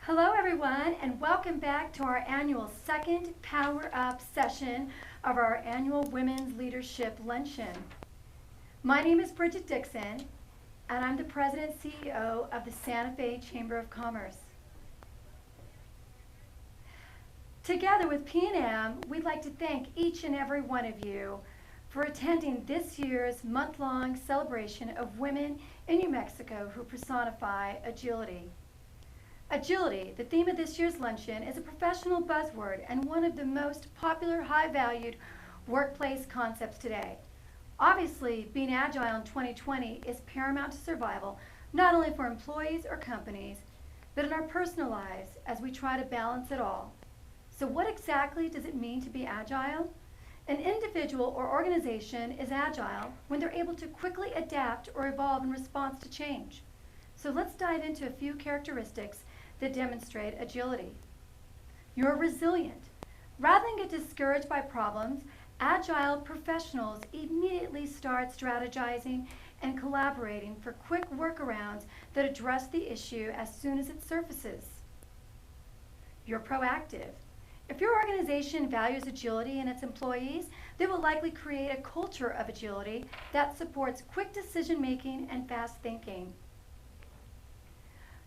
Hello everyone, and welcome back to our annual second Power Up session of our annual Women's Leadership Luncheon. My name is Bridget Dixon, and I'm the President and CEO of the Santa Fe Chamber of Commerce. Together with P&M, we'd like to thank each and every one of you for attending this year's month-long celebration of women in New Mexico who personify agility. Agility, the theme of this year's luncheon, is a professional buzzword and one of the most popular, high-valued workplace concepts today. Obviously, being agile in 2020 is paramount to survival, not only for employees or companies, but in our personal lives as we try to balance it all. So what exactly does it mean to be agile? An individual or organization is agile when they're able to quickly adapt or evolve in response to change. So let's dive into a few characteristics that demonstrate agility. You're resilient. Rather than get discouraged by problems, agile professionals immediately start strategizing and collaborating for quick workarounds that address the issue as soon as it surfaces. You're proactive. If your organization values agility in its employees, they will likely create a culture of agility that supports quick decision-making and fast thinking.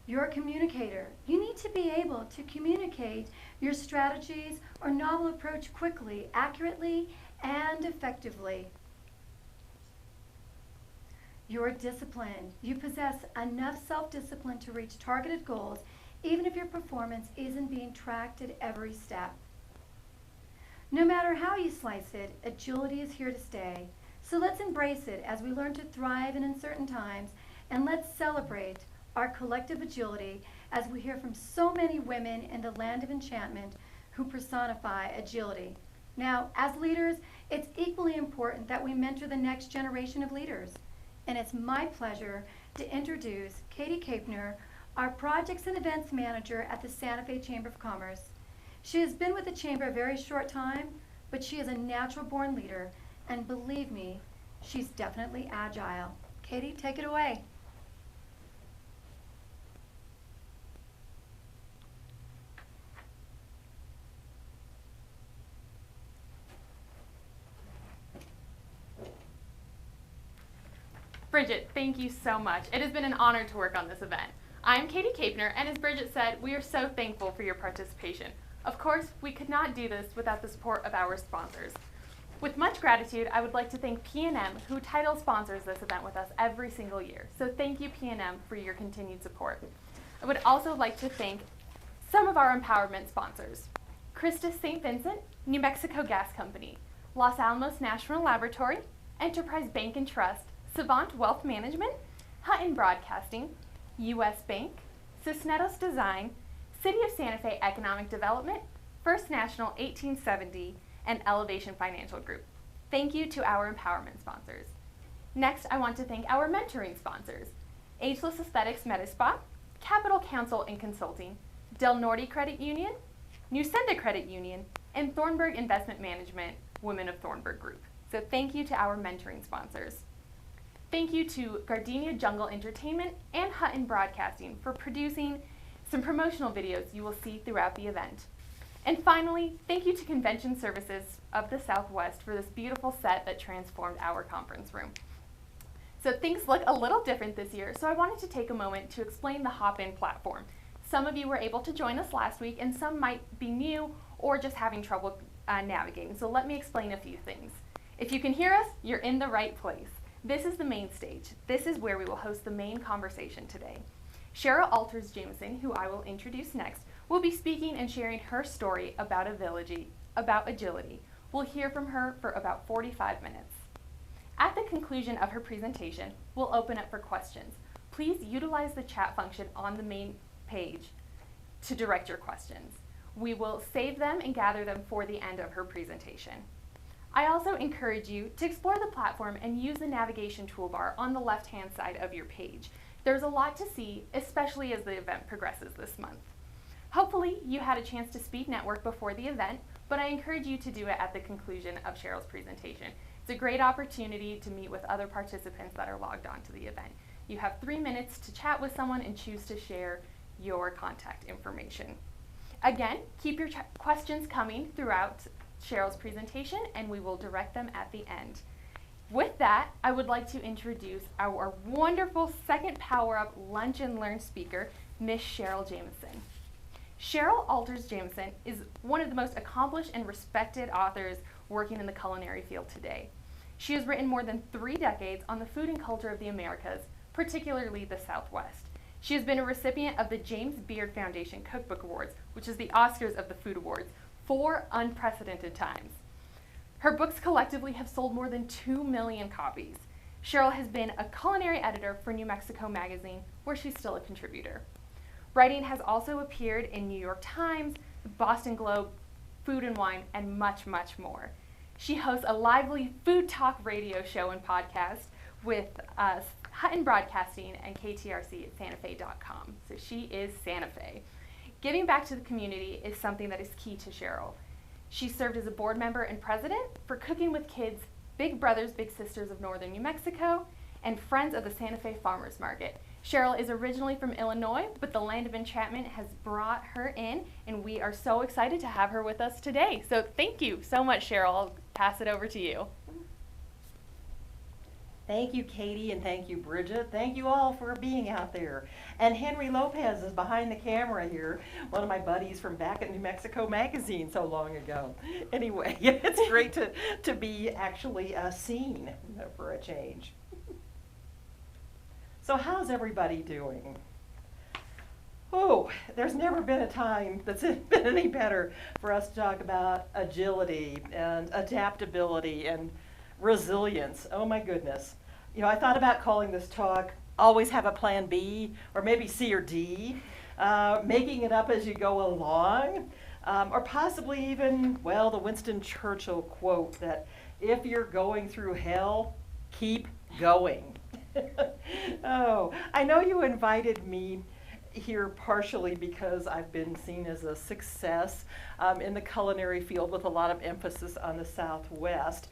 You're a communicator. You need to be able to communicate your strategies or novel approach quickly, accurately, and effectively. You're disciplined. You possess enough self-discipline to reach targeted goals, even if your performance isn't being tracked at every step. No matter how you slice it, agility is here to stay. So let's embrace it as we learn to thrive in uncertain times, and let's celebrate our collective agility as we hear from so many women in the land of enchantment who personify agility. Now, as leaders, it's equally important that we mentor the next generation of leaders. And it's my pleasure to introduce Katie Kapner, our Projects and Events Manager at the Santa Fe Chamber of Commerce. She has been with the Chamber a very short time, but she is a natural-born leader, and believe me, she's definitely agile. Katie, take it away. Bridget, thank you so much. It has been an honor to work on this event. I'm Katie Kapner, and as Bridget said, we are so thankful for your participation. Of course, we could not do this without the support of our sponsors. With much gratitude, I would like to thank P&M, who title sponsors this event with us every single year. So thank you, P&M, for your continued support. I would also like to thank some of our empowerment sponsors: Christus St. Vincent, New Mexico Gas Company, Los Alamos National Laboratory, Enterprise Bank and Trust, Savant Wealth Management, Hutton Broadcasting, U.S. Bank, Cisneros Design, City of Santa Fe Economic Development, First National 1870, and Elevation Financial Group. Thank you to our empowerment sponsors. Next, I want to thank our mentoring sponsors: Ageless Aesthetics Medispa, Capital Counsel and Consulting, Del Norte Credit Union, New Senda Credit Union, and Thornburg Investment Management, Women of Thornburg Group. So thank you to our mentoring sponsors. Thank you to Gardenia Jungle Entertainment and Hutton Broadcasting for producing some promotional videos you will see throughout the event. And finally, thank you to Convention Services of the Southwest for this beautiful set that transformed our conference room. So things look a little different this year, so I wanted to take a moment to explain the Hop-In platform. Some of you were able to join us last week, and some might be new or just having trouble navigating. So let me explain a few things. If you can hear us, you're in the right place. This is the main stage. This is where we will host the main conversation today. Cheryl Alters Jamison, who I will introduce next, will be speaking and sharing her story about agility. We'll hear from her for about 45 minutes. At the conclusion of her presentation, we'll open up for questions. Please utilize the chat function on the main page to direct your questions. We will save them and gather them for the end of her presentation. I also encourage you to explore the platform and use the navigation toolbar on the left-hand side of your page. There's a lot to see, especially as the event progresses this month. Hopefully, you had a chance to speed network before the event, but I encourage you to do it at the conclusion of Cheryl's presentation. It's a great opportunity to meet with other participants that are logged on to the event. You have 3 minutes to chat with someone and choose to share your contact information. Again, keep your questions coming throughout Cheryl's presentation, and we will direct them at the end. With that, I would like to introduce our wonderful second Power Up Lunch and Learn speaker, Miss Cheryl Jamison. Cheryl Alters Jamison is one of the most accomplished and respected authors working in the culinary field today. She has written more than 3 decades on the food and culture of the Americas, particularly the Southwest. She has been a recipient of the James Beard Foundation Cookbook Awards, which is the Oscars of the food awards, 4 unprecedented times. Her books collectively have sold more than 2 million copies. Cheryl has been a culinary editor for New Mexico Magazine, where she's still a contributor. Writing has also appeared in New York Times, the Boston Globe, Food and Wine, and much, much more. She hosts a lively food talk radio show and podcast with Hutton Broadcasting and KTRC at SantaFe.com. So she is Santa Fe. Giving back to the community is something that is key to Cheryl. She served as a board member and president for Cooking with Kids, Big Brothers Big Sisters of Northern New Mexico, and Friends of the Santa Fe Farmers Market. Cheryl is originally from Illinois, but the land of enchantment has brought her in, and we are so excited to have her with us today. So thank you so much, Cheryl. I'll pass it over to you. Thank you, Katie, and thank you, Bridget. Thank you all for being out there. And Henry Lopez is behind the camera here, one of my buddies from back at New Mexico Magazine so long ago. Anyway, it's great to be actually seen for a change. So how's everybody doing? Oh, there's never been a time that's been any better for us to talk about agility and adaptability and resilience. Oh my goodness. You know, I thought about calling this talk Always Have a Plan B, or maybe C or D, making it up as you go along, or possibly even, well, the Winston Churchill quote that if you're going through hell, keep going. Oh, I know you invited me here partially because I've been seen as a success in the culinary field with a lot of emphasis on the Southwest.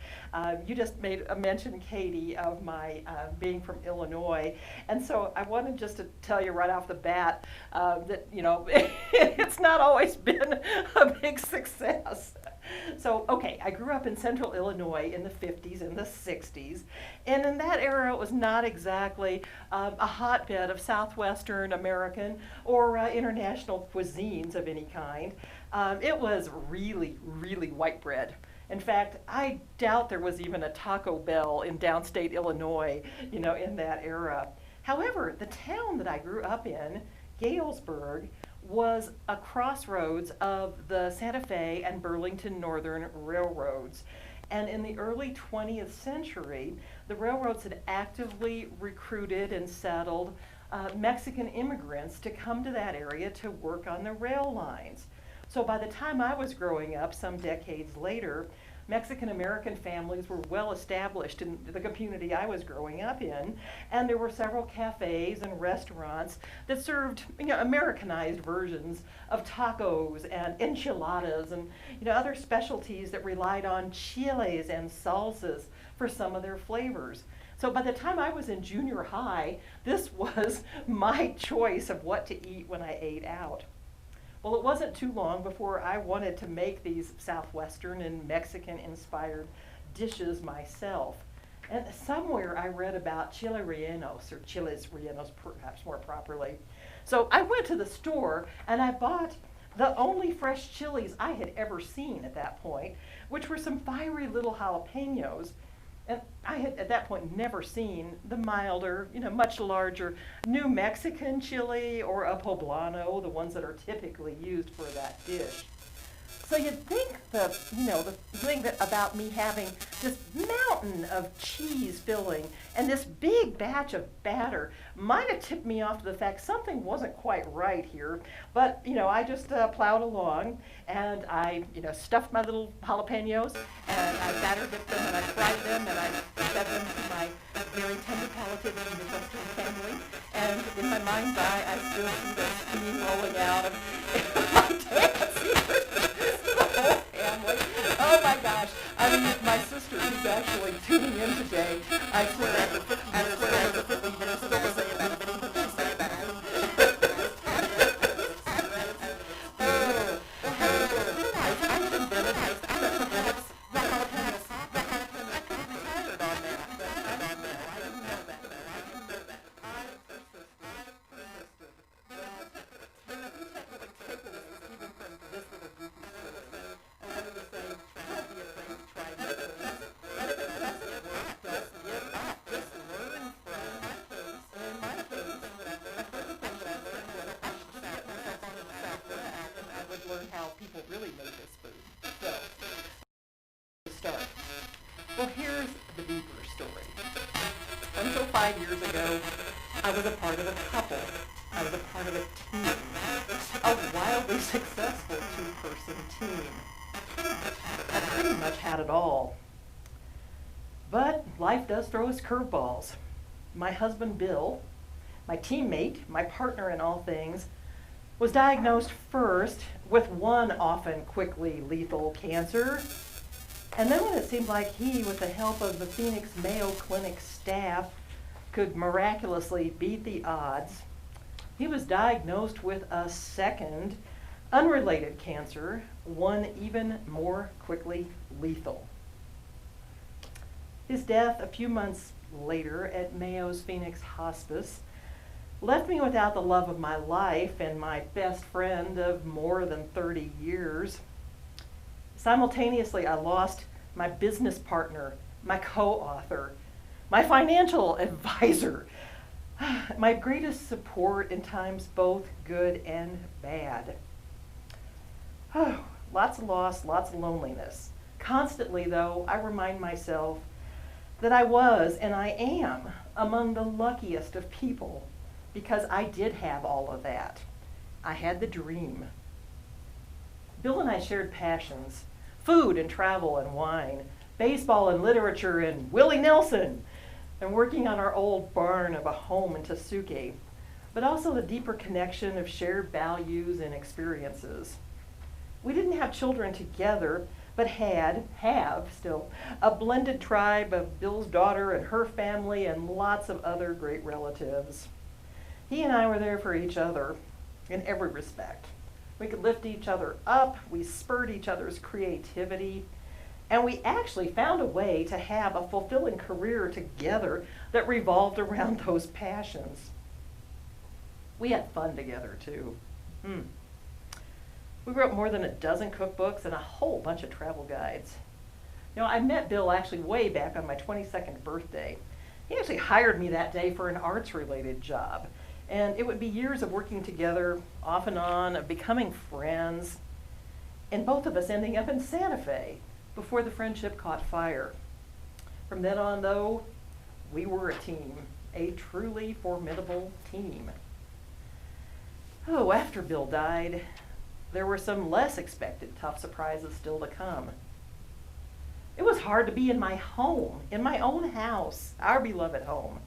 You just made a mention, Katie, of my being from Illinois, and so I wanted just to tell you right off the bat that, you know, it's not always been a big success. So, okay, I grew up in central Illinois in the 50s and the 60s, and in that era it was not exactly a hotbed of Southwestern American or international cuisines of any kind. It was really, really white bread. In fact, I doubt there was even a Taco Bell in downstate Illinois, you know, in that era. However, the town that I grew up in, Galesburg, was a crossroads of the Santa Fe and Burlington Northern Railroads. And in the early 20th century, the railroads had actively recruited and settled Mexican immigrants to come to that area to work on the rail lines. So by the time I was growing up, some decades later, Mexican-American families were well established in the community I was growing up in, and there were several cafes and restaurants that served, you know, Americanized versions of tacos and enchiladas and, you know, other specialties that relied on chiles and salsas for some of their flavors. So by the time I was in junior high, this was my choice of what to eat when I ate out. Well, it wasn't too long before I wanted to make these Southwestern and Mexican-inspired dishes myself. And somewhere I read about chile rellenos, or chiles rellenos perhaps more properly. So I went to the store and I bought the only fresh chilies I had ever seen at that point, which were some fiery little jalapenos. And I had at that point never seen the milder, you know, much larger New Mexican chili or a poblano, the ones that are typically used for that dish. So you'd think the thing that about me having this mountain of cheese filling and this big batch of batter might have tipped me off to the fact something wasn't quite right here. But, you know, I just plowed along and I, you know, stuffed my little jalapenos and I batter dipped them and I fried them and I fed them to my very tender palated Midwestern family. And in my mind's eye, I still see the steam rolling out of my dance. Oh my gosh. I mean, my sister who's actually tuning in today, I swear after 50 minutes, we're still saying that. deeper story. Until 5 years ago, I was a part of a couple. I was a part of a team, a wildly successful two-person team. I pretty much had it all. But life does throw us curveballs. My husband, Bill, my teammate, my partner in all things, was diagnosed first with one often quickly lethal cancer. And then when it seemed like he, with the help of the Phoenix Mayo Clinic staff, could miraculously beat the odds, he was diagnosed with a second, unrelated cancer, one even more quickly lethal. His death a few months later at Mayo's Phoenix Hospice left me without the love of my life and my best friend of more than 30 years. Simultaneously, I lost my business partner, my co-author, my financial advisor, my greatest support in times both good and bad. Oh, lots of loss, lots of loneliness. Constantly, though, I remind myself that I was and I am among the luckiest of people because I did have all of that. I had the dream. Bill and I shared passions, food and travel and wine, baseball and literature and Willie Nelson, and working on our old barn of a home in Tasuke, but also the deeper connection of shared values and experiences. We didn't have children together, but have still, a blended tribe of Bill's daughter and her family and lots of other great relatives. He and I were there for each other in every respect. We could lift each other up, we spurred each other's creativity, and we actually found a way to have a fulfilling career together that revolved around those passions. We had fun together, too. We wrote more than a dozen cookbooks and a whole bunch of travel guides. You know, I met Bill actually way back on my 22nd birthday. He actually hired me that day for an arts-related job. And it would be years of working together, off and on, of becoming friends, and both of us ending up in Santa Fe before the friendship caught fire. From then on, though, we were a team, a truly formidable team. Oh, after Bill died, there were some less expected tough surprises still to come. It was hard to be in my home, in my own house, our beloved home.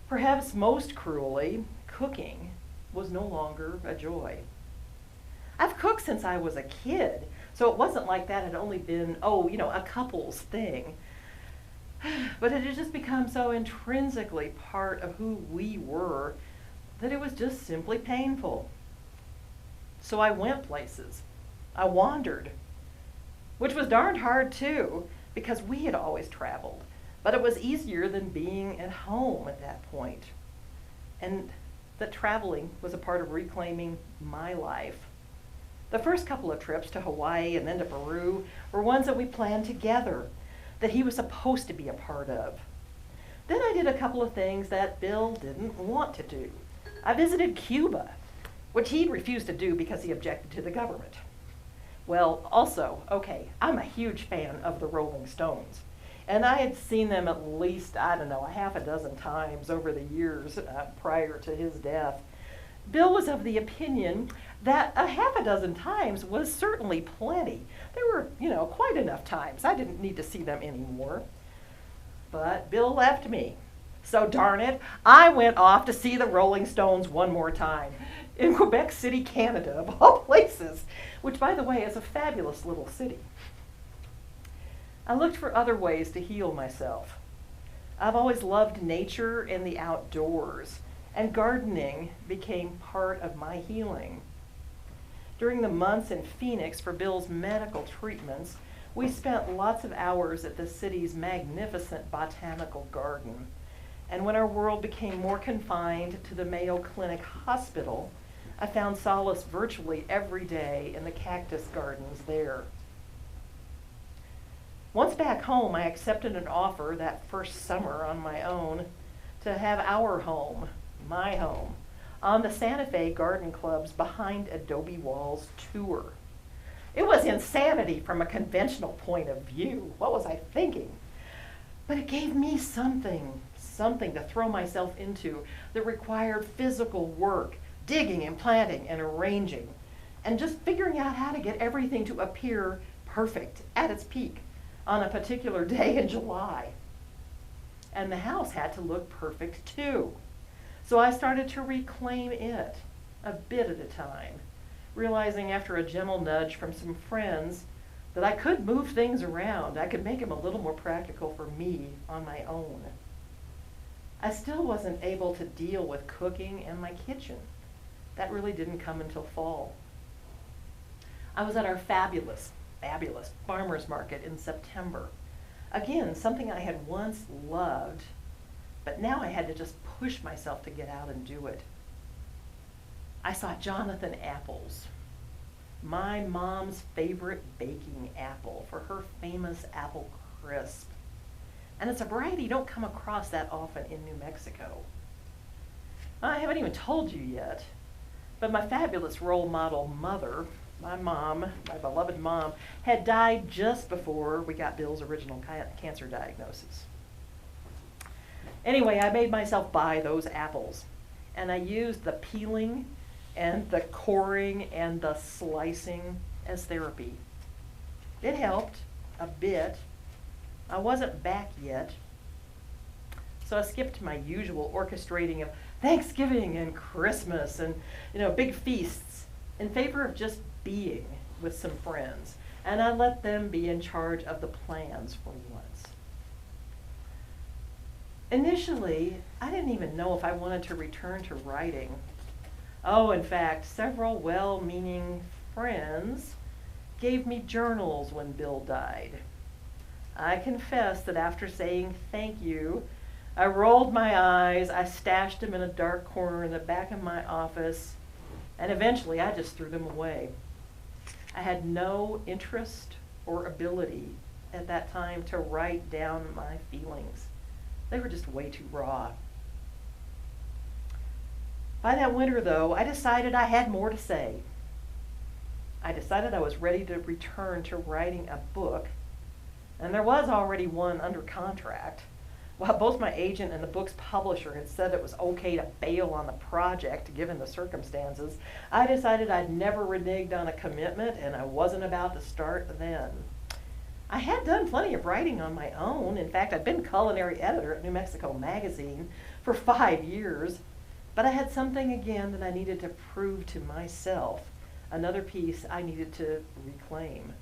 Perhaps most cruelly, cooking was no longer a joy. I've cooked since I was a kid, so it wasn't like that had only been, a couple's thing. But it had just become so intrinsically part of who we were that it was just simply painful. So I went places. I wandered, which was darned hard too, because we had always traveled. But it was easier than being at home at that point. And that traveling was a part of reclaiming my life. The first couple of trips to Hawaii and then to Peru were ones that we planned together, that he was supposed to be a part of. Then I did a couple of things that Bill didn't want to do. I visited Cuba, which he'd refused to do because he objected to the government. Well, also, I'm a huge fan of the Rolling Stones. And I had seen them at least, a half a dozen times over the years prior to his death. Bill was of the opinion that a half a dozen times was certainly plenty. There were, quite enough times. I didn't need to see them anymore. But Bill left me. So darn it, I went off to see the Rolling Stones one more time in Quebec City, Canada, of all places, which, by the way, is a fabulous little city. I looked for other ways to heal myself. I've always loved nature and the outdoors, and gardening became part of my healing. During the months in Phoenix for Bill's medical treatments, we spent lots of hours at the city's magnificent botanical garden. And when our world became more confined to the Mayo Clinic Hospital, I found solace virtually every day in the cactus gardens there. Once back home, I accepted an offer that first summer on my own to have our home, my home, on the Santa Fe Garden Club's Behind Adobe Walls tour. It was insanity from a conventional point of view. What was I thinking? But it gave me something to throw myself into that required physical work, digging and planting and arranging, and just figuring out how to get everything to appear perfect at its peak on a particular day in July. And the house had to look perfect too. So I started to reclaim it a bit at a time, realizing after a gentle nudge from some friends that I could move things around. I could make them a little more practical for me on my own. I still wasn't able to deal with cooking and my kitchen. That really didn't come until fall. I was at our fabulous farmers market in September. Again, something I had once loved, but now I had to just push myself to get out and do it. I saw Jonathan apples, my mom's favorite baking apple for her famous apple crisp. And it's a variety you don't come across that often in New Mexico. I haven't even told you yet, but my fabulous role model mother, my mom, my beloved mom, had died just before we got Bill's original cancer diagnosis. Anyway, I made myself buy those apples, and I used the peeling and the coring and the slicing as therapy. It helped a bit. I wasn't back yet, so I skipped my usual orchestrating of Thanksgiving and Christmas and big feasts in favor of just being with some friends, and I let them be in charge of the plans for once. Initially, I didn't even know if I wanted to return to writing. Oh, in fact, several well-meaning friends gave me journals when Bill died. I confess that after saying thank you, I rolled my eyes, I stashed them in a dark corner in the back of my office, and eventually I just threw them away. I had no interest or ability at that time to write down my feelings. They were just way too raw. By that winter, though, I decided I had more to say. I decided I was ready to return to writing a book, and there was already one under contract. While both my agent and the book's publisher had said it was okay to bail on the project given the circumstances, I decided I'd never reneged on a commitment, and I wasn't about to start then. I had done plenty of writing on my own. In fact, I'd been culinary editor at New Mexico Magazine for 5 years, but I had something again that I needed to prove to myself, another piece I needed to reclaim.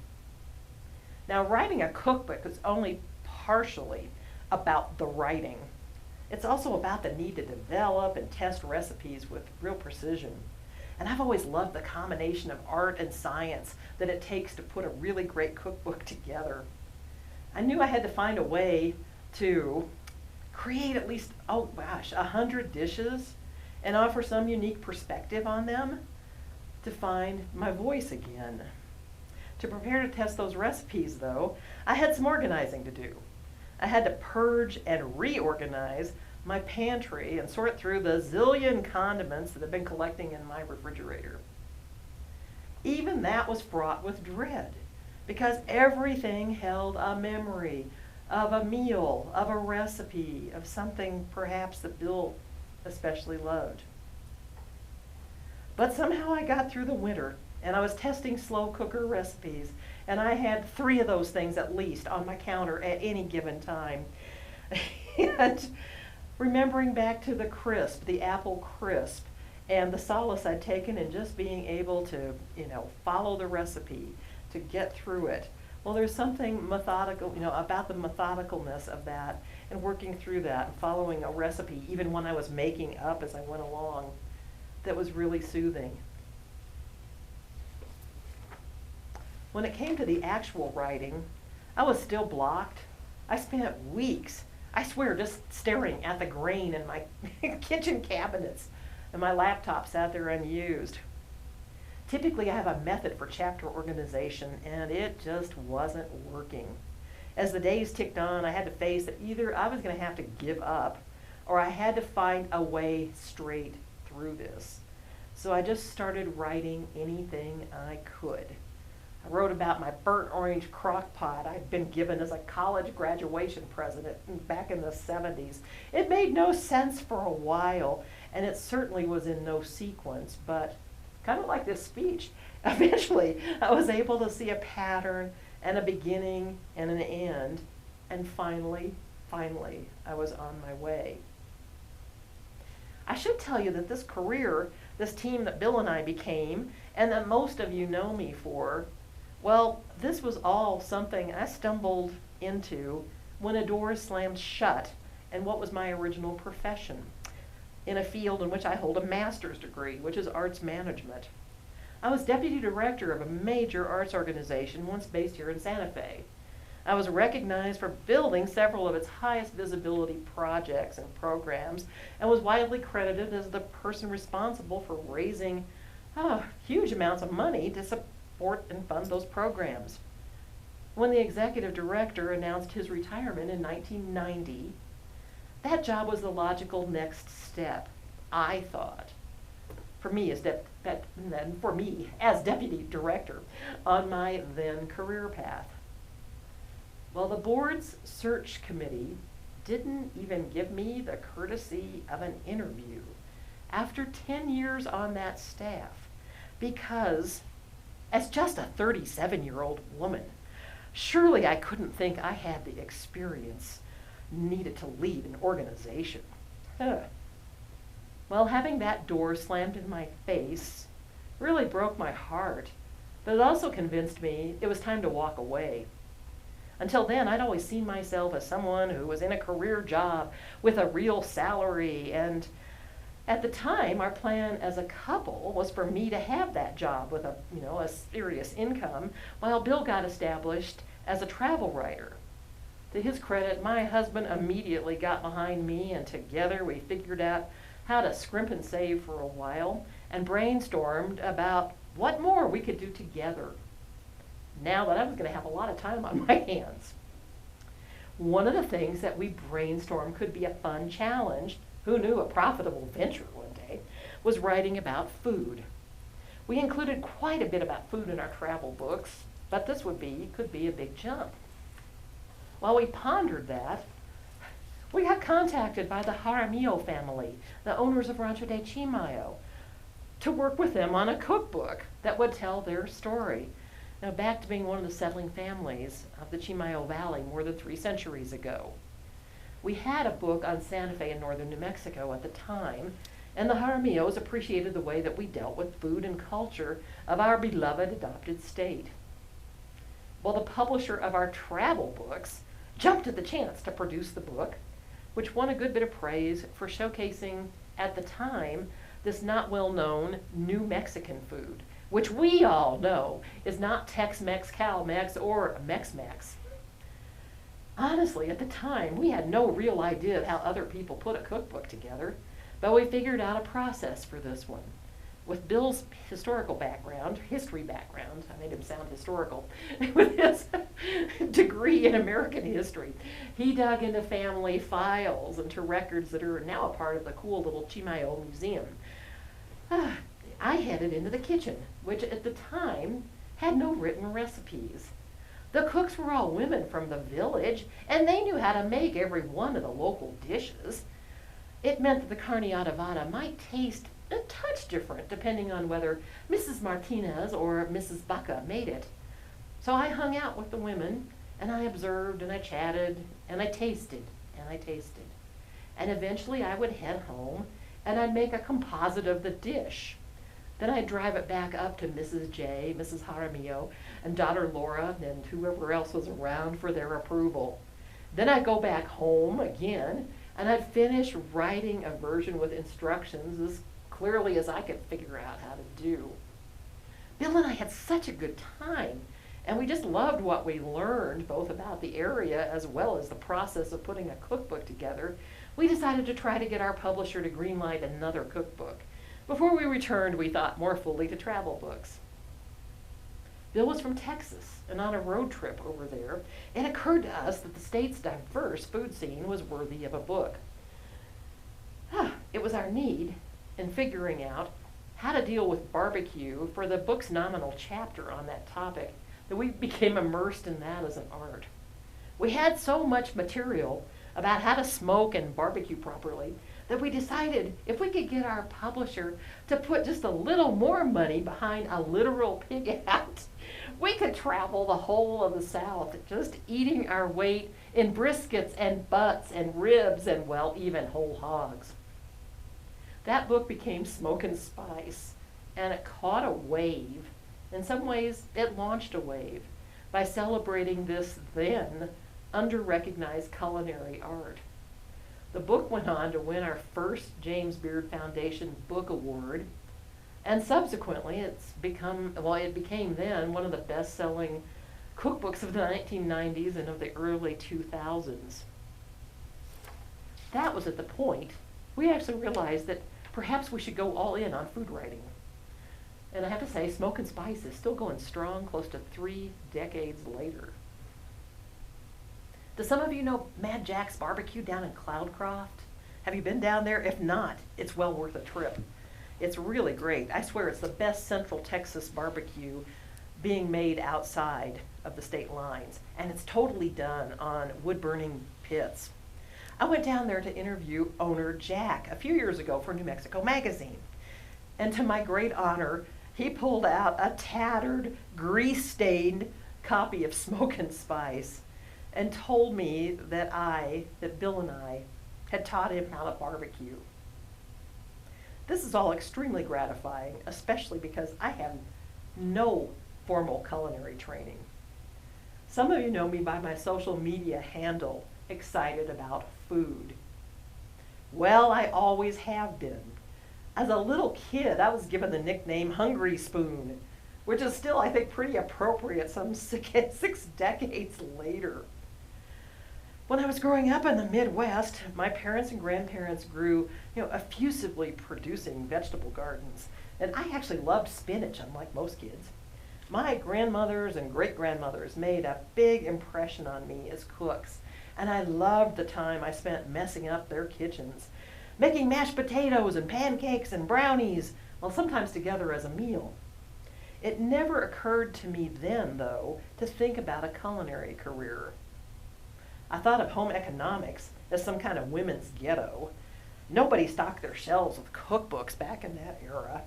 Now, writing a cookbook is only partially about the writing. It's also about the need to develop and test recipes with real precision. And I've always loved the combination of art and science that it takes to put a really great cookbook together. I knew I had to find a way to create at least, 100 dishes and offer some unique perspective on them to find my voice again. To prepare to test those recipes, though, I had some organizing to do. I had to purge and reorganize my pantry and sort through the zillion condiments that have been collecting in my refrigerator. Even that was fraught with dread, because everything held a memory of a meal, of a recipe, of something perhaps that Bill especially loved. But somehow I got through the winter, and I was testing slow cooker recipes, and I had 3 of those things at least on my counter at any given time. And remembering back to the crisp, the apple crisp, and the solace I'd taken in just being able to, follow the recipe, to get through it. Well, there's something methodical, about the methodicalness of that, and working through that, and following a recipe, even when I was making up as I went along, that was really soothing. When it came to the actual writing, I was still blocked. I spent weeks, I swear, just staring at the grain in my kitchen cabinets, and my laptop sat there unused. Typically, I have a method for chapter organization, and it just wasn't working. As the days ticked on, I had to face that either I was going to have to give up, or I had to find a way straight through this. So I just started writing anything I could. I wrote about my burnt orange crock pot I'd been given as a college graduation present back in the 70s. It made no sense for a while, and it certainly was in no sequence, but kind of like this speech, eventually I was able to see a pattern and a beginning and an end, and finally, I was on my way. I should tell you that this career, this team that Bill and I became, and that most of you know me for, well, this was all something I stumbled into when a door slammed shut in what was my original profession, in a field in which I hold a master's degree, which is arts management. I was deputy director of a major arts organization once based here in Santa Fe. I was recognized for building several of its highest visibility projects and programs, and was widely credited as the person responsible for raising huge amounts of money to support and fund those programs. When the executive director announced his retirement in 1990, that job was the logical next step, I thought, for me as deputy director on my then career path. Well, the board's search committee didn't even give me the courtesy of an interview after 10 years on that staff, because as just a 37-year-old woman, surely I couldn't think I had the experience needed to lead an organization. Well, having that door slammed in my face really broke my heart, but it also convinced me it was time to walk away. Until then, I'd always seen myself as someone who was in a career job with a real salary, and at the time, our plan as a couple was for me to have that job with a serious income, while Bill got established as a travel writer. To his credit, my husband immediately got behind me, and together we figured out how to scrimp and save for a while, and brainstormed about what more we could do together, now that I was going to have a lot of time on my hands. One of the things that we brainstormed could be a fun challenge, who knew, a profitable venture one day, was writing about food. We included quite a bit about food in our travel books, but this could be a big jump. While we pondered that, we got contacted by the Jaramillo family, the owners of Rancho de Chimayo, to work with them on a cookbook that would tell their story. Now, back to being one of the settling families of the Chimayo Valley more than 3 centuries ago. We had a book on Santa Fe in northern New Mexico at the time, and the Jaramillos appreciated the way that we dealt with food and culture of our beloved adopted state. Well, the publisher of our travel books jumped at the chance to produce the book, which won a good bit of praise for showcasing, at the time, this not well-known New Mexican food, which we all know is not Tex-Mex, Cal-Mex, or Mex-Mex. Honestly, at the time, we had no real idea of how other people put a cookbook together, but we figured out a process for this one. With Bill's history background, I made him sound historical, with his degree in American history, he dug into family files and to records that are now a part of the cool little Chimayo Museum. I headed into the kitchen, which at the time had no written recipes. The cooks were all women from the village, and they knew how to make every one of the local dishes. It meant that the carne adobada might taste a touch different depending on whether Mrs. Martinez or Mrs. Baca made it. So I hung out with the women, and I observed, and I chatted, and I tasted, and I tasted. And eventually I would head home, and I'd make a composite of the dish. Then I'd drive it back up to Mrs. J, Mrs. Jaramillo, and daughter Laura, and whoever else was around for their approval. Then I'd go back home again, and I'd finish writing a version with instructions as clearly as I could figure out how to do. Bill and I had such a good time, and we just loved what we learned, both about the area as well as the process of putting a cookbook together. We decided to try to get our publisher to greenlight another cookbook. Before we returned, we thought more fully to travel books. Bill was from Texas, and on a road trip over there, it occurred to us that the state's diverse food scene was worthy of a book. It was our need in figuring out how to deal with barbecue for the book's nominal chapter on that topic and we became immersed in that as an art. We had so much material about how to smoke and barbecue properly that we decided if we could get our publisher to put just a little more money behind a literal pig out, we could travel the whole of the South just eating our weight in briskets and butts and ribs and, well, even whole hogs. That book became Smoke and Spice, and it caught a wave. In some ways, it launched a wave by celebrating this then under-recognized culinary art. The book went on to win our first James Beard Foundation Book Award, and subsequently it became then one of the best-selling cookbooks of the 1990s and of the early 2000s. That was at the point we actually realized that perhaps we should go all in on food writing. And I have to say, Smoke and Spice is still going strong close to 3 decades later. Do some of you know Mad Jack's Barbecue down in Cloudcroft? Have you been down there? If not, it's well worth a trip. It's really great. I swear it's the best Central Texas barbecue being made outside of the state lines. And it's totally done on wood-burning pits. I went down there to interview owner Jack a few years ago for New Mexico Magazine. And to my great honor, he pulled out a tattered, grease-stained copy of Smoke and Spice and told me that Bill and I, had taught him how to barbecue. This is all extremely gratifying, especially because I have no formal culinary training. Some of you know me by my social media handle, Excited About Food. Well, I always have been. As a little kid, I was given the nickname Hungry Spoon, which is still, I think, pretty appropriate some 6 decades later. When I was growing up in the Midwest, my parents and grandparents grew, effusively producing vegetable gardens. And I actually loved spinach, unlike most kids. My grandmothers and great-grandmothers made a big impression on me as cooks. And I loved the time I spent messing up their kitchens, making mashed potatoes and pancakes and brownies, well, sometimes together as a meal. It never occurred to me then, though, to think about a culinary career. I thought of home economics as some kind of women's ghetto. Nobody stocked their shelves with cookbooks back in that era.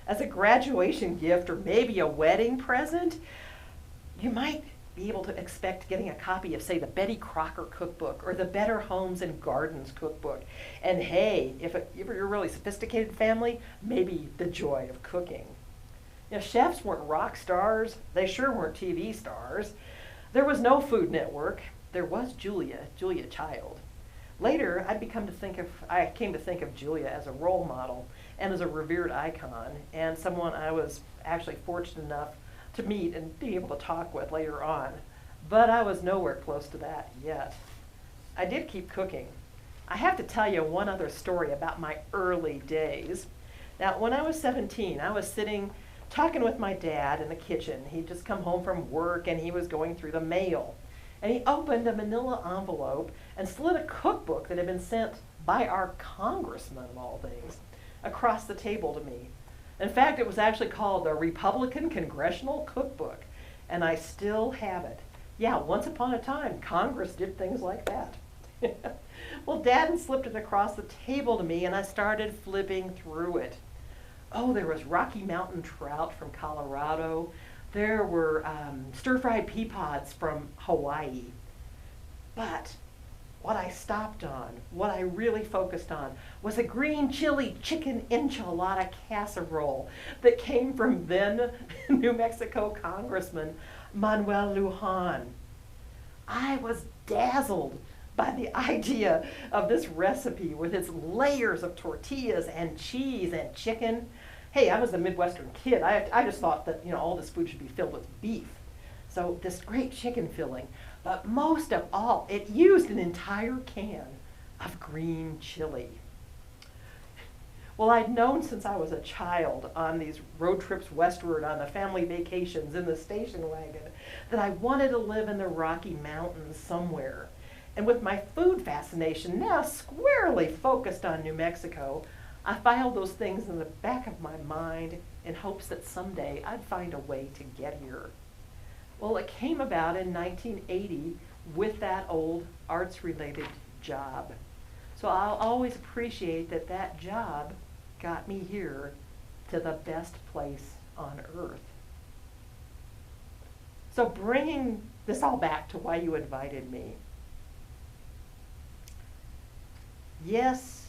As a graduation gift or maybe a wedding present, you might be able to expect getting a copy of, say, the Betty Crocker cookbook or the Better Homes and Gardens cookbook. And hey, if you're a really sophisticated family, maybe the joy of cooking. Chefs weren't rock stars. They sure weren't TV stars. There was no Food Network. There was Julia Child. Later, I came to think of Julia as a role model and as a revered icon, and someone I was actually fortunate enough to meet and be able to talk with later on. But I was nowhere close to that yet. I did keep cooking. I have to tell you one other story about my early days. Now, when I was 17, I was sitting talking with my dad in the kitchen. He'd just come home from work and he was going through the mail. And he opened a manila envelope and slid a cookbook that had been sent by our congressman, of all things, across the table to me. In fact, it was actually called the Republican Congressional Cookbook, and I still have it. Yeah, once upon a time, Congress did things like that. Well, Dad slipped it across the table to me, and I started flipping through it. Oh, there was Rocky Mountain trout from Colorado. There were stir-fried pea pods from Hawaii. But what I stopped on, what I really focused on, was a green chili chicken enchilada casserole that came from then New Mexico Congressman Manuel Lujan. I was dazzled by the idea of this recipe with its layers of tortillas and cheese and chicken. Hey, I was a Midwestern kid. I just thought that all this food should be filled with beef. So this great chicken filling. But most of all, it used an entire can of green chili. Well, I'd known since I was a child on these road trips westward on the family vacations in the station wagon that I wanted to live in the Rocky Mountains somewhere. And with my food fascination now squarely focused on New Mexico, I filed those things in the back of my mind in hopes that someday I'd find a way to get here. Well, it came about in 1980 with that old arts-related job. So I'll always appreciate that that job got me here to the best place on earth. So bringing this all back to why you invited me. Yes,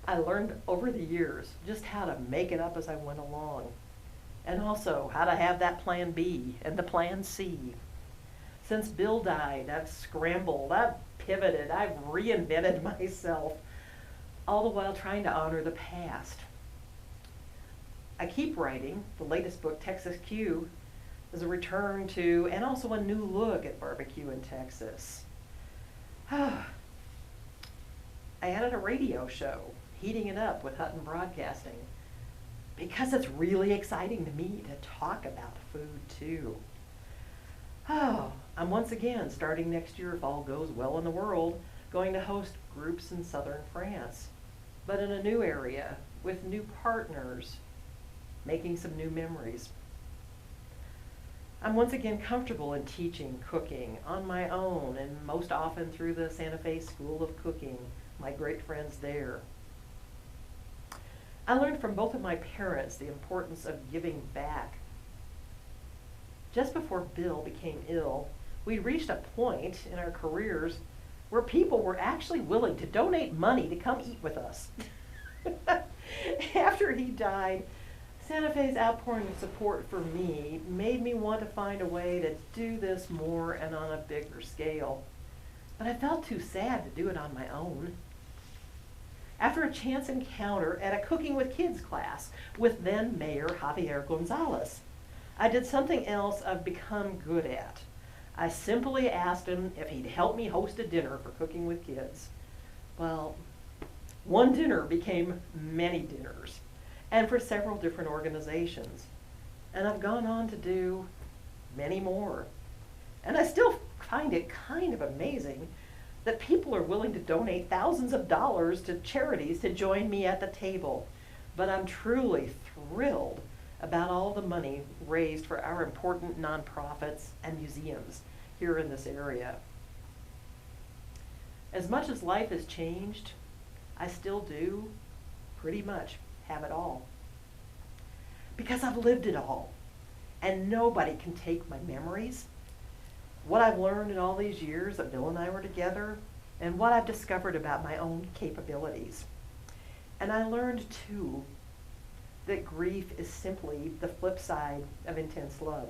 I learned over the years just how to make it up as I went along. And also how to have that plan B and the plan C. Since Bill died, I've scrambled, I've pivoted, I've reinvented myself, all the while trying to honor the past. I keep writing. The latest book, Texas Q, is a return to and also a new look at barbecue in Texas. I added a radio show, Heating It Up with Hutton Broadcasting, because it's really exciting to me to talk about food too. I'm once again, starting next year if all goes well in the world, going to host groups in southern France, but in a new area with new partners, making some new memories. I'm once again comfortable in teaching cooking on my own and most often through the Santa Fe School of Cooking, my great friends there. I learned from both of my parents the importance of giving back. Just before Bill became ill, we reached a point in our careers where people were actually willing to donate money to come eat with us. After he died, Santa Fe's outpouring of support for me made me want to find a way to do this more and on a bigger scale. But I felt too sad to do it on my own. After a chance encounter at a Cooking with Kids class with then Mayor Javier Gonzalez, I did something else I've become good at. I simply asked him if he'd help me host a dinner for Cooking with Kids. Well, one dinner became many dinners, and for several different organizations. And I've gone on to do many more. And I still find it kind of amazing that people are willing to donate thousands of dollars to charities to join me at the table. But I'm truly thrilled about all the money raised for our important nonprofits and museums here in this area. As much as life has changed, I still do pretty much have it all. Because I've lived it all, and nobody can take my memories, what I've learned in all these years that Bill and I were together, and what I've discovered about my own capabilities. And I learned too that grief is simply the flip side of intense love.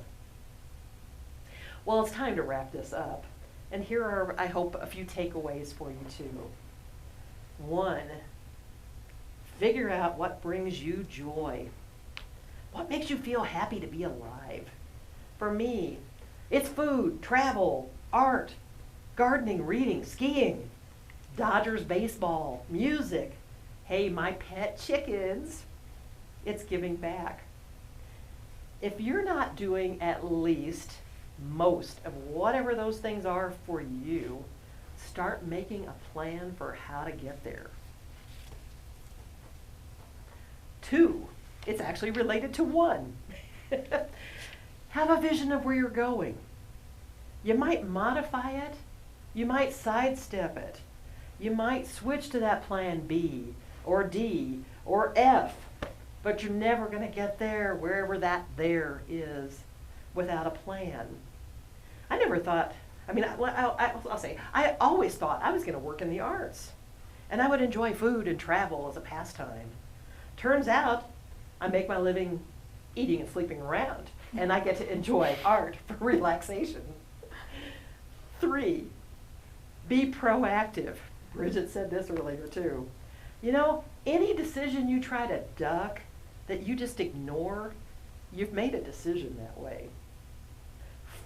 Well, it's time to wrap this up. And here are, I hope, a few takeaways for you too. 1, figure out what brings you joy. What makes you feel happy to be alive? For me, it's food, travel, art, gardening, reading, skiing, Dodgers baseball, music, hey, my pet chickens. It's giving back. If you're not doing at least most of whatever those things are for you, start making a plan for how to get there. 2, it's actually related to 1. Have a vision of where you're going. You might modify it. You might sidestep it. You might switch to that plan B or D or F, but you're never going to get there wherever that there is without a plan. I never thought, I'll say, I always thought I was going to work in the arts and I would enjoy food and travel as a pastime. Turns out I make my living eating and sleeping around, and I get to enjoy art for relaxation. 3, be proactive. Bridget said this earlier too. You know, any decision you try to duck, that you just ignore, you've made a decision that way.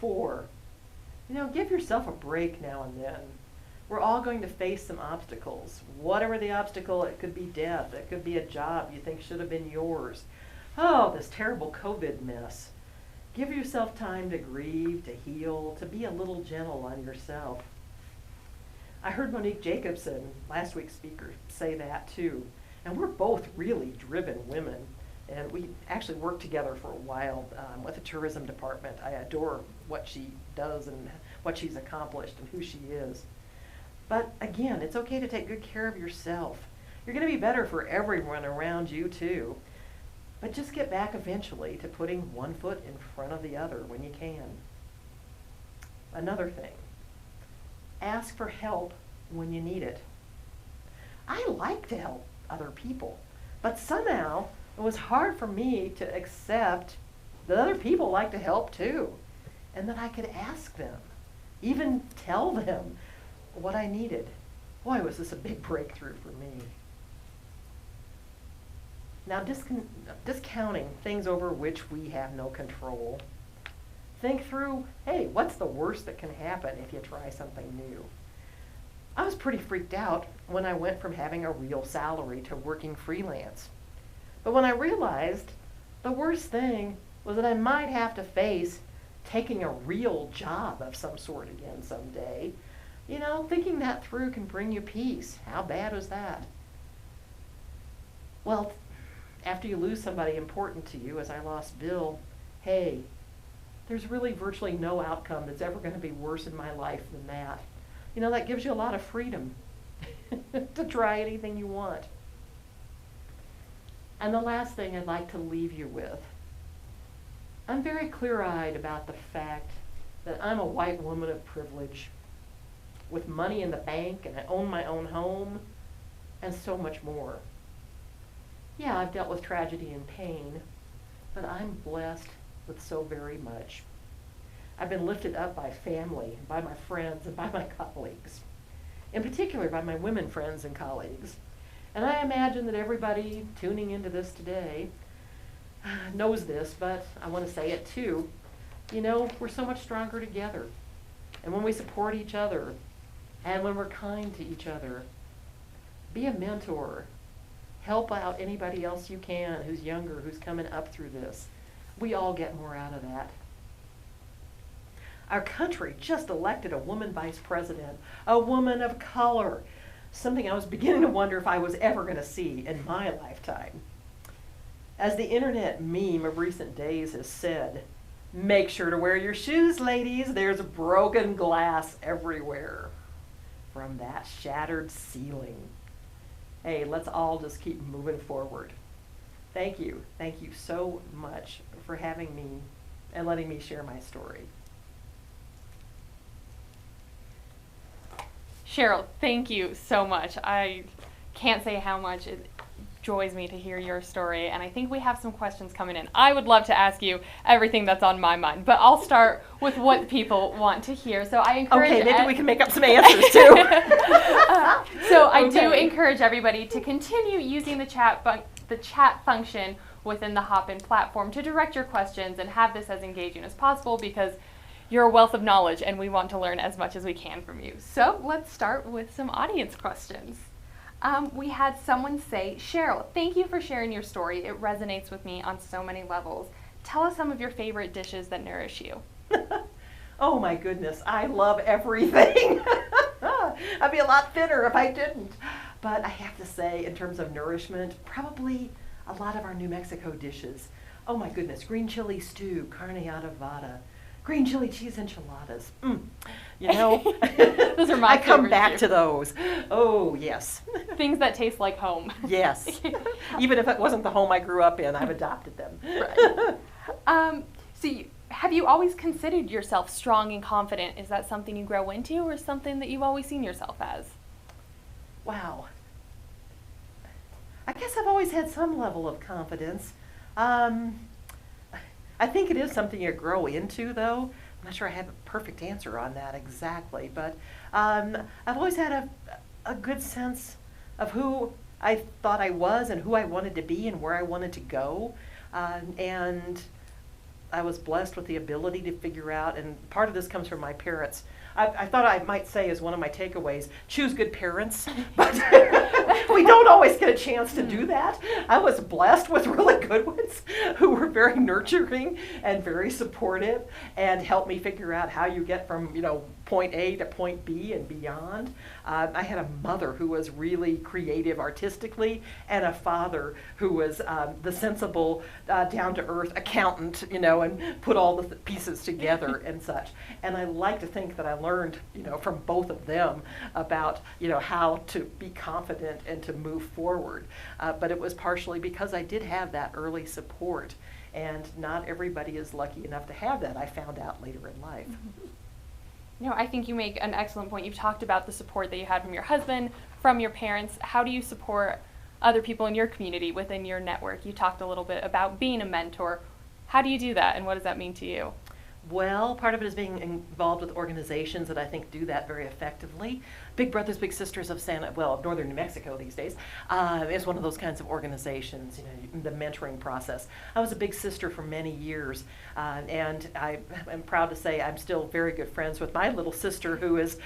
4, give yourself a break now and then. We're all going to face some obstacles. Whatever the obstacle, it could be death, it could be a job you think should have been yours. Oh, this terrible COVID mess. Give yourself time to grieve, to heal, to be a little gentle on yourself. I heard Monique Jacobson, last week's speaker, say that too. And we're both really driven women. And we actually worked together for a while with the tourism department. I adore what she does and what she's accomplished and who she is. But again, it's okay to take good care of yourself. You're going to be better for everyone around you too. But just get back eventually to putting one foot in front of the other when you can. Another thing, ask for help when you need it. I like to help other people, but somehow it was hard for me to accept that other people like to help too, and that I could ask them, even tell them what I needed. Boy, was this a big breakthrough for me. Now, discounting things over which we have no control. Think through, hey, what's the worst that can happen if you try something new? I was pretty freaked out when I went from having a real salary to working freelance. But when I realized the worst thing was that I might have to face taking a real job of some sort again someday, thinking that through can bring you peace. How bad was that? Well, after you lose somebody important to you, as I lost Bill, hey, there's really virtually no outcome that's ever going to be worse in my life than that. That gives you a lot of freedom to try anything you want. And the last thing I'd like to leave you with, I'm very clear-eyed about the fact that I'm a white woman of privilege with money in the bank, and I own my own home, and so much more. Yeah, I've dealt with tragedy and pain, but I'm blessed with so very much. I've been lifted up by family, by my friends, and by my colleagues. In particular, by my women friends and colleagues. And I imagine that everybody tuning into this today knows this, but I want to say it too. We're so much stronger together. And when we support each other, and when we're kind to each other, be a mentor. Help out anybody else you can who's younger, who's coming up through this. We all get more out of that. Our country just elected a woman vice president, a woman of color, something I was beginning to wonder if I was ever going to see in my lifetime. As the internet meme of recent days has said, make sure to wear your shoes, ladies. There's broken glass everywhere from that shattered ceiling. Hey, let's all just keep moving forward. Thank you. Thank you so much for having me and letting me share my story. Cheryl, thank you so much. I can't say how much it joys me to hear your story, and I think we have some questions coming in. I would love to ask you everything that's on my mind, but I'll start with what people want to hear. So I encourage. Okay, maybe we can make up some answers too. I do encourage everybody to continue using the chat function within the Hopin platform to direct your questions and have this as engaging as possible, because you're a wealth of knowledge and we want to learn as much as we can from you. So let's start with some audience questions. We had someone say, Cheryl, thank you for sharing your story. It resonates with me on so many levels. Tell us some of your favorite dishes that nourish you. Oh my goodness, I love everything. I'd be a lot thinner if I didn't. But I have to say, in terms of nourishment, probably a lot of our New Mexico dishes. Oh my goodness, green chili stew, carne adobada, green chili cheese enchiladas. Those are my I come favorite back too. to those. Oh, yes. Things that taste like home. Yes. Even if it wasn't the home I grew up in, I've adopted them. Right. Have you always considered yourself strong and confident? Is that something you grow into, or something that you've always seen yourself as? Wow. I guess I've always had some level of confidence. I think it is something you grow into, though. I'm not sure I have a perfect answer on that exactly, but I've always had a good sense of who I thought I was and who I wanted to be and where I wanted to go. And I was blessed with the ability to figure out, and part of this comes from my parents. I thought I might say as one of my takeaways, choose good parents, but we don't always get a chance to do that. I was blessed with really good ones who were very nurturing and very supportive and helped me figure out how you get from, point A to point B and beyond. I had a mother who was really creative artistically, and a father who was the sensible, down-to-earth accountant, and put all the pieces together and such. And I like to think that I learned, from both of them about, how to be confident and to move forward. But it was partially because I did have that early support. And not everybody is lucky enough to have that, I found out later in life. No, I think you make an excellent point. You've talked about the support that you had from your husband, from your parents. How do you support other people in your community, within your network? You talked a little bit about being a mentor. How do you do that, and what does that mean to you? Well, part of it is being involved with organizations that I think do that very effectively. Big Brothers Big Sisters of Northern New Mexico these days is one of those kinds of organizations, the mentoring process. I was a big sister for many years, and I am proud to say I'm still very good friends with my little sister, who is,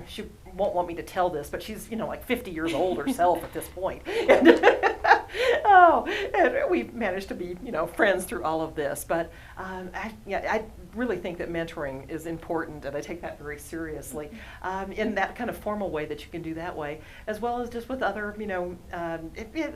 she won't want me to tell this, but she's, like 50 years old herself at this point. And we've managed to be, friends through all of this. But I really think that mentoring is important, and I take that very seriously in that kind of formal way that you can do that way, as well as just with other,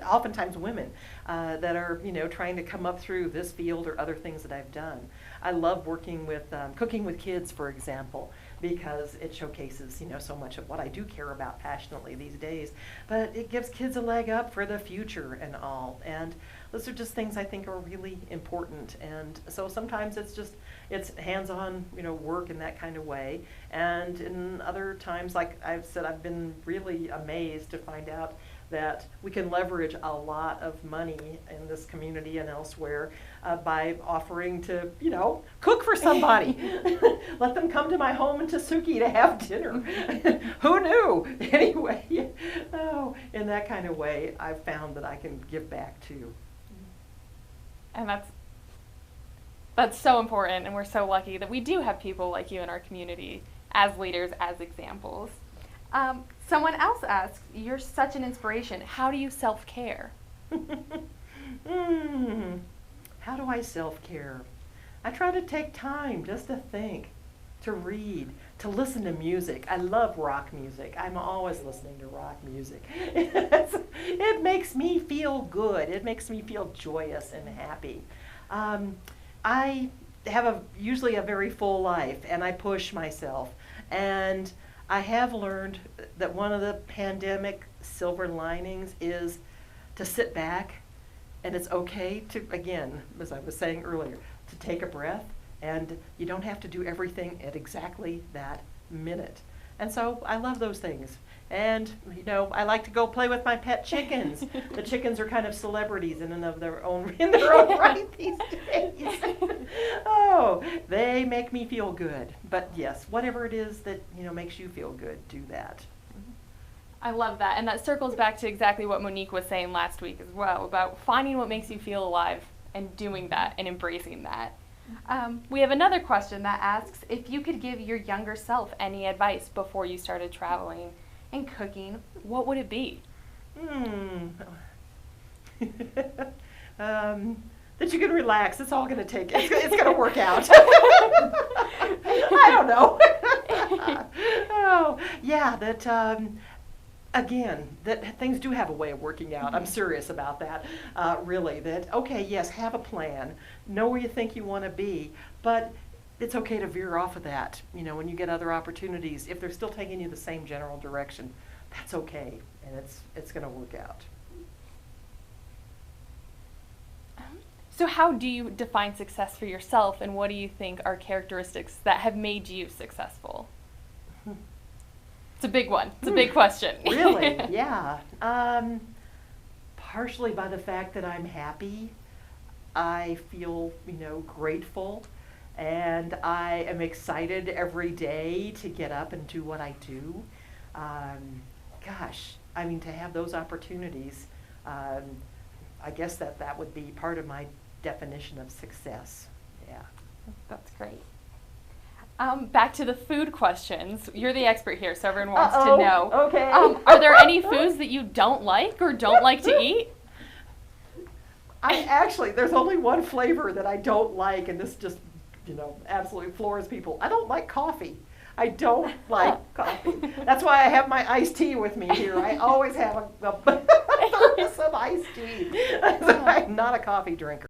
oftentimes women that are, trying to come up through this field or other things that I've done. I love working with, cooking with kids, for example, because it showcases, so much of what I do care about passionately these days. But it gives kids a leg up for the future and all. And those are just things I think are really important. And so sometimes it's hands-on, work in that kind of way. And in other times, like I've said, I've been really amazed to find out that we can leverage a lot of money in this community and elsewhere by offering to, cook for somebody. Let them come to my home in Tasuki to have dinner. Who knew? Anyway, in that kind of way, I've found that I can give back too. And that's so important, and we're so lucky that we do have people like you in our community as leaders, as examples. Someone else asks, you're such an inspiration. How do you self-care? How do I self-care? I try to take time just to think, to read, to listen to music. I love rock music. I'm always listening to rock music. It makes me feel good. It makes me feel joyous and happy. I have usually a very full life, and I push myself. And I have learned that one of the pandemic silver linings is to sit back, and it's okay to, again, as I was saying earlier, to take a breath, and you don't have to do everything at exactly that minute. And so I love those things. And, I like to go play with my pet chickens. The chickens are kind of celebrities in their own right these days. They make me feel good. But yes, whatever it is that, makes you feel good, do that. I love that. And that circles back to exactly what Monique was saying last week as well, about finding what makes you feel alive and doing that and embracing that. We have another question that asks, if you could give your younger self any advice before you started traveling and cooking, what would it be? That you can relax. It's all going to take, it's going to work out. I don't know. Again, that things do have a way of working out. I'm serious about that, really. That, okay, yes, have a plan. Know where you think you want to be, but it's okay to veer off of that, when you get other opportunities. If they're still taking you the same general direction, that's okay, and it's going to work out. So how do you define success for yourself, and what do you think are characteristics that have made you successful? It's a big one. It's a big question. Really? Yeah. Partially by the fact that I'm happy. I feel, grateful. And I am excited every day to get up and do what I do. To have those opportunities, I guess that would be part of my definition of success. Yeah. That's great. Back to the food questions. You're the expert here, so everyone wants to know. Okay. Are there any foods that you don't like or don't like to eat? There's only one flavor that I don't like, and this just, absolutely floors people. I don't like coffee. I don't like coffee. That's why I have my iced tea with me here. I always have some iced tea. I'm not a coffee drinker.